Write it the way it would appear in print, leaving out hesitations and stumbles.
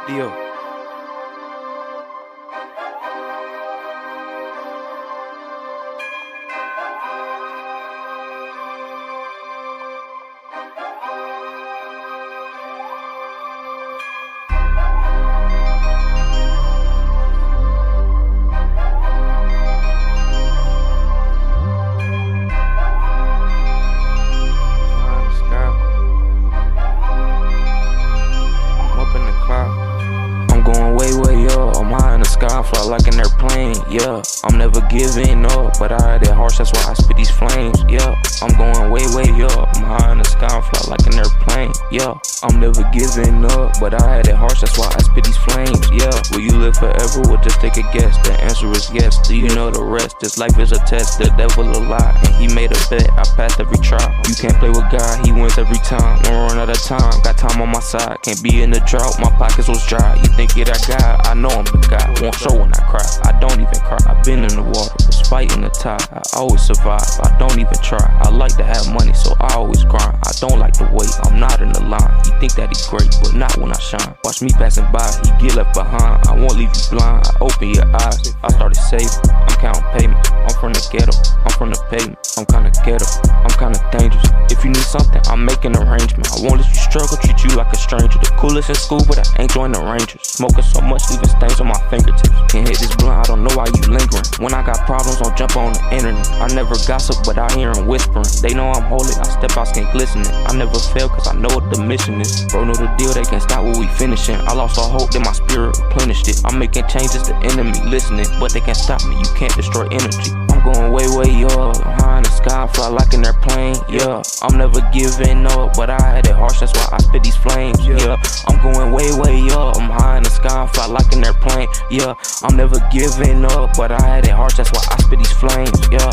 Dio. I'm going way up, I'm high in the sky, fly like an airplane, yeah. I'm never giving up, but I had it harsh, that's why I spit these flames, yeah. I'm going way up, I'm high in the sky, fly like an airplane, yeah. I'm never giving up, but I had it harsh, that's why I spit these flames, yeah. Will you live forever, or just take a guess? The answer is yes, do you know the rest? This life is a test, the devil a lie, and he made a bet, I passed every trial. You can't play with God, he wins every time, don't run out of time, got time on my side, can't be in the drought, my pockets was dry. You think it I got, I know I'm the guy, won't show when I cry, I don't even cry. I've been in the water, was fighting the tide, I always survive, I don't even try. I like to have money, so I always grind. I don't like to wait, I'm not in the line. He think that he's great, but not when I shine. Watch me passing by, he get left behind. I won't leave you blind, I open your eyes. I started saving, I'm counting payments. I'm from the ghetto, I'm from the pavement. I'm kinda ghetto, I'm kinda dangerous. If you need something, I'll make an arrangement. I won't let you struggle, treat you like a stranger. The coolest in school, but I ain't joined the Rangers. Smoking so much, leaving stains on my fingertips. Can't hit this blunt, I don't know why you lingering. When I got problems, I'll jump on the internet. I never gossip, but I hear them whispering. They know I'm holy, I step out, skin glistening. I never fail, cause I know what the mission is. Bro, know the deal, they can't stop what we finishing. I lost all hope, then my spirit replenished it. I'm making changes, the enemy listening, but they can't stop me, you can't destroy energy. I'm going way up, I'm high in the sky, fly like an airplane, yeah. I'm never giving up, but I had it harsh, that's why I spit these flames, yeah. I'm going way up, I'm high in the sky, fly like an airplane, yeah. I'm never giving up, but I had it harsh, that's why I spit these flames, yeah.